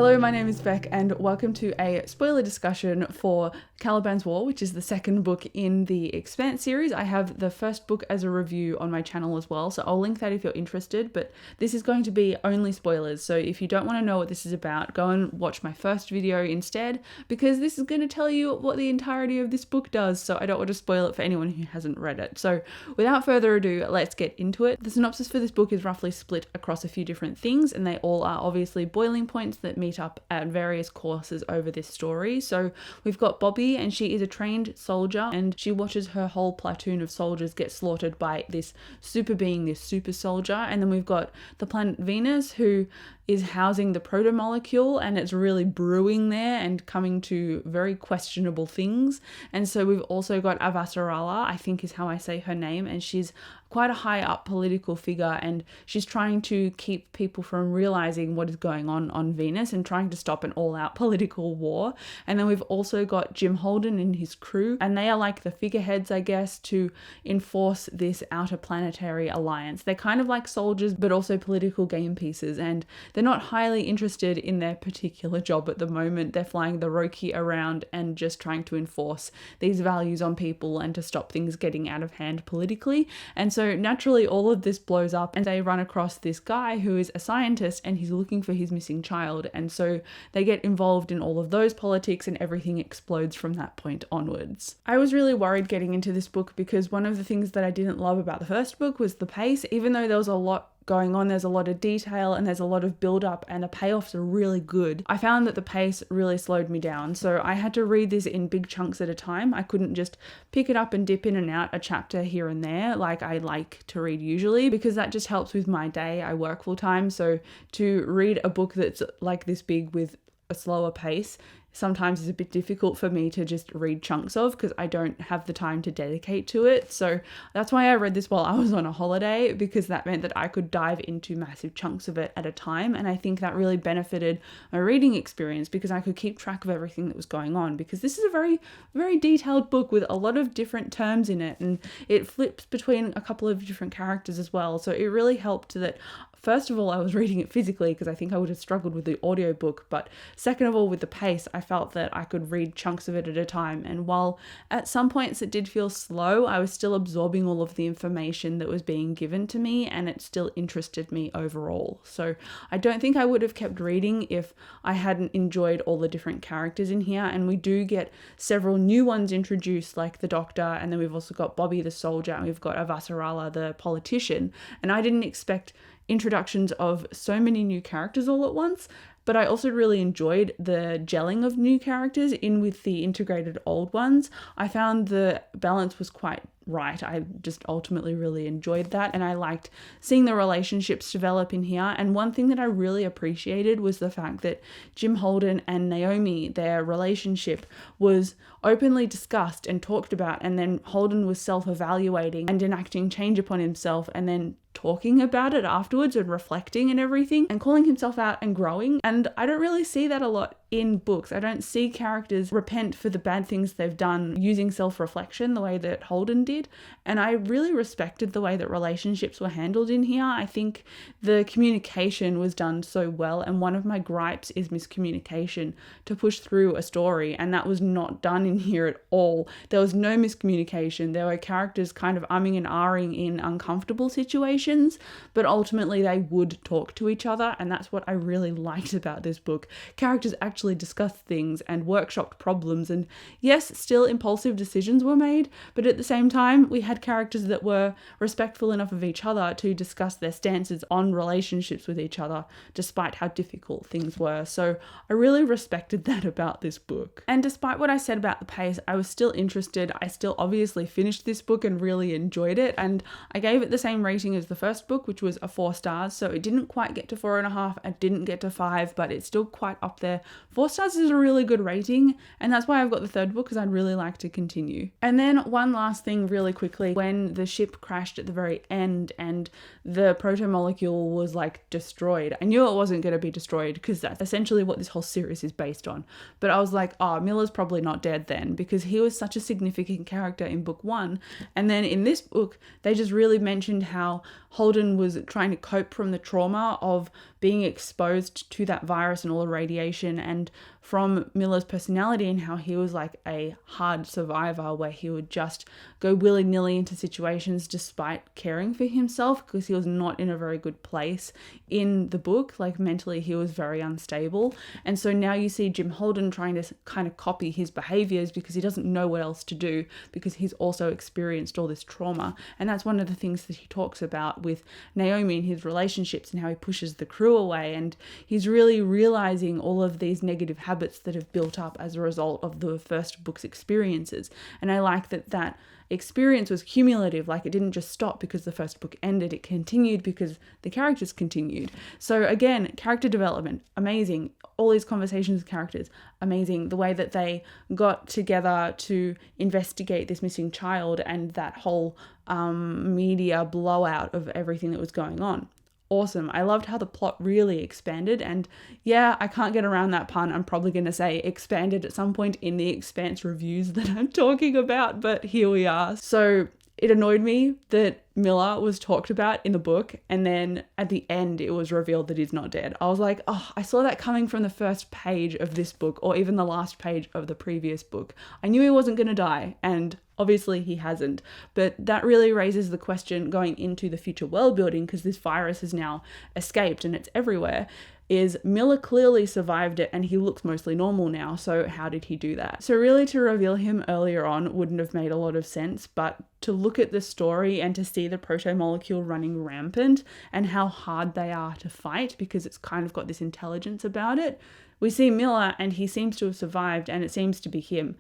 Hello, my name is Beck and welcome to a spoiler discussion for Caliban'S War, which is the second book in the Expanse series. I have the first book as a review on my channel as well, so I'll link that if you're interested, but this is going to be only spoilers, so if you don't want to know what this is about, go and watch my first video instead, because this is going to tell you what the entirety of this book does, so I don't want to spoil it for anyone who hasn't read it. So without further ado, let's get into it. The synopsis for this book is roughly split across a few different things, and they all are obviously boiling points that meet up at various courses over this story. So we've got Bobby, and she is a trained soldier, and she watches her whole platoon of soldiers get slaughtered by this super being, this super soldier. And then we've got the planet Venus, who is housing the proto-molecule, and it's really brewing there and coming to very questionable things. And so we've also got Avasarala, I think is how I say her name, and she's quite a high up political figure, and she's trying to keep people from realizing what is going on Venus and trying to stop an all-out political war. And then we've also got Jim Holden and his crew, and they are like the figureheads, I guess, to enforce this outer planetary alliance. They're kind of like soldiers but also political game pieces, and they're not highly interested in their particular job at the moment. They're flying the Roki around and just trying to enforce these values on people and to stop things getting out of hand politically. And so naturally all of this blows up, and they run across this guy who is a scientist, and he's looking for his missing child. And so they get involved in all of those politics, and everything explodes from that point onwards. I was really worried getting into this book because one of the things that I didn't love about the first book was the pace. Even though there was a lot going on, there's a lot of detail and there's a lot of build up and the payoffs are really good, I found that the pace really slowed me down. So I had to read this in big chunks at a time. I couldn't just pick it up and dip in and out a chapter here and there like I like to read usually, because that just helps with my day. I work full time, so to read a book that's like this big with a slower pace sometimes is a bit difficult for me to just read chunks of, because I don't have the time to dedicate to it. So that's why I read this while I was on a holiday, because that meant that I could dive into massive chunks of it at a time. And I think that really benefited my reading experience, because I could keep track of everything that was going on, because this is a very, very detailed book with a lot of different terms in it, and it flips between a couple of different characters as well. So it really helped that first of all, I was reading it physically, because I think I would have struggled with the audiobook, but second of all, with the pace, I felt that I could read chunks of it at a time. And while at some points it did feel slow, I was still absorbing all of the information that was being given to me, and it still interested me overall. So I don't think I would have kept reading if I hadn't enjoyed all the different characters in here. And we do get several new ones introduced, like the doctor, and then we've also got Bobby the soldier, and we've got Avasarala the politician. And I didn't expect introductions of so many new characters all at once, but I also really enjoyed the gelling of new characters in with the integrated old ones. I found the balance was quite right. I just ultimately really enjoyed that, and I liked seeing the relationships develop in here. And one thing that I really appreciated was the fact that Jim Holden and Naomi, their relationship was openly discussed and talked about, and then Holden was self-evaluating and enacting change upon himself, and then talking about it afterwards and reflecting and everything and calling himself out and growing. And I don't really see that a lot in books. I don't see characters repent for the bad things they've done using self-reflection the way that Holden did. And I really respected the way that relationships were handled in here. I think the communication was done so well, and one of my gripes is miscommunication to push through a story, and that was not done in here at all. There was no miscommunication. There were characters kind of umming and ahhing in uncomfortable situations, but ultimately they would talk to each other, and that's what I really liked about this book. Characters actually discussed things and workshopped problems, and yes, still impulsive decisions were made, but at the same time we had characters that were respectful enough of each other to discuss their stances on relationships with each other despite how difficult things were. So I really respected that about this book. And despite what I said about the pace, I was still interested. I still obviously finished this book and really enjoyed it, and I gave it the same rating as the first book, which was a 4 stars. So it didn't quite get to 4.5, it didn't get to 5, but it's still quite up there 4 stars is a really good rating, and that's why I've got the 3rd book, because I'd really like to continue. And then one last thing really quickly, when the ship crashed at the very end and the proto-molecule was like destroyed, I knew it wasn't going to be destroyed because that's essentially what this whole series is based on. But I was like, oh, Miller's probably not dead then, because he was such a significant character in book 1. And then in this book, they just really mentioned how Holden was trying to cope from the trauma of being exposed to that virus and all the radiation, and from Miller's personality and how he was like a hard survivor where he would just go willy-nilly into situations despite caring for himself, because he was not in a very good place in the book. Like mentally he was very unstable, and so now you see Jim Holden trying to kind of copy his behaviors because he doesn't know what else to do, because he's also experienced all this trauma. And that's one of the things that he talks about with Naomi and his relationships and how he pushes the crew away, and he's really realizing all of these negative habits that have built up as a result of the first book's experiences. And I like that experience was cumulative, like it didn't just stop because the first book ended, it continued because the characters continued. So again, character development, amazing. All these conversations with characters, amazing. The way that they got together to investigate this missing child and that whole media blowout of everything that was going on. Awesome. I loved how the plot really expanded, and yeah, I can't get around that pun. I'm probably going to say expanded at some point in the Expanse reviews that I'm talking about, but here we are. So it annoyed me that Miller was talked about in the book, and then at the end it was revealed that he's not dead. I was like, oh, I saw that coming from the first page of this book, or even the last page of the previous book. I knew he wasn't going to die, and obviously he hasn't. But that really raises the question going into the future world building, because this virus has now escaped and it's everywhere. Is Miller clearly survived it and he looks mostly normal now, so how did he do that? So really, to reveal him earlier on wouldn't have made a lot of sense, but to look at the story and to see the proto-molecule running rampant and how hard they are to fight, because it's kind of got this intelligence about it, we see Miller and he seems to have survived, and it seems to be him.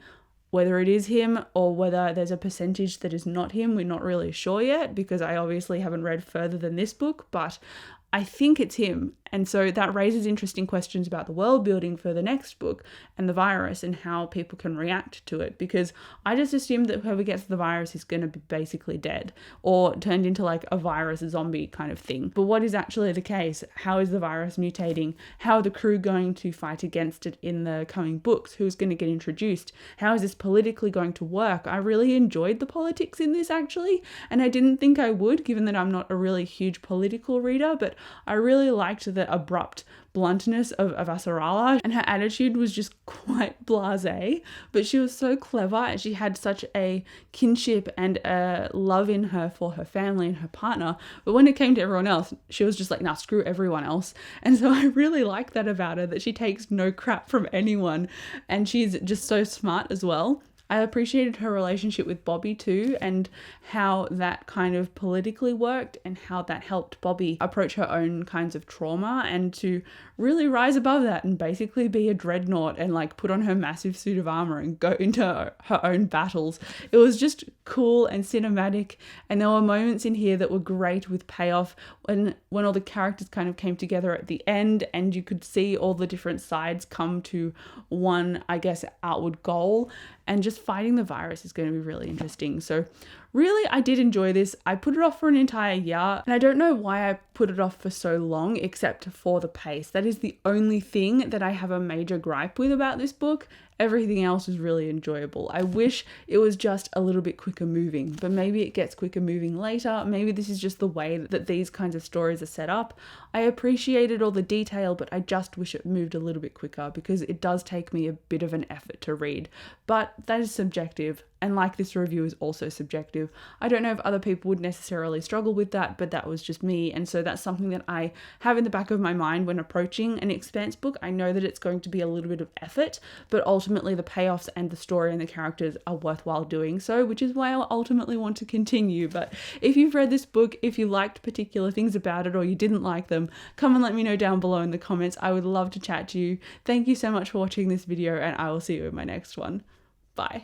Whether it is him or whether there's a percentage that is not him, we're not really sure yet, because I obviously haven't read further than this book, but I think it's him. And so that raises interesting questions about the world building for the next book and the virus and how people can react to it, because I just assumed that whoever gets the virus is going to be basically dead or turned into like a virus zombie kind of thing. But what is actually the case? How is the virus mutating? How are the crew going to fight against it in the coming books? Who's going to get introduced? How is this politically going to work? I really enjoyed the politics in this actually, and I didn't think I would, given that I'm not a really huge political reader, but I really liked the abrupt bluntness of Avasarala, and her attitude was just quite blasé, but she was so clever and she had such a kinship and a love in her for her family and her partner. But when it came to everyone else, she was just like, nah, screw everyone else. And so I really like that about her, that she takes no crap from anyone, and she's just so smart as well. I appreciated her relationship with Bobby too, and how that kind of politically worked and how that helped Bobby approach her own kinds of trauma and to really rise above that and basically be a dreadnought and like put on her massive suit of armor and go into her own battles. It was just cool and cinematic, and there were moments in here that were great with payoff when all the characters kind of came together at the end and you could see all the different sides come to one, I guess, outward goal. And just fighting the virus is going to be really interesting. So really, I did enjoy this. I put it off for an entire year, and I don't know why I put it off for so long, except for the pace. That is the only thing that I have a major gripe with about this book. Everything else is really enjoyable. I wish it was just a little bit quicker moving, but maybe it gets quicker moving later. Maybe this is just the way that these kinds of stories are set up. I appreciated all the detail, but I just wish it moved a little bit quicker, because it does take me a bit of an effort to read. But that is subjective, and like this review is also subjective. I don't know if other people would necessarily struggle with that, but that was just me, and so that's something that I have in the back of my mind when approaching an Expanse book. I know that it's going to be a little bit of effort, but ultimately the payoffs and the story and the characters are worthwhile doing so, which is why I'll ultimately want to continue. But if you've read this book, if you liked particular things about it or you didn't like them, come and let me know down below in the comments. I would love to chat to you. Thank you so much for watching this video, and I will see you in my next one. Bye.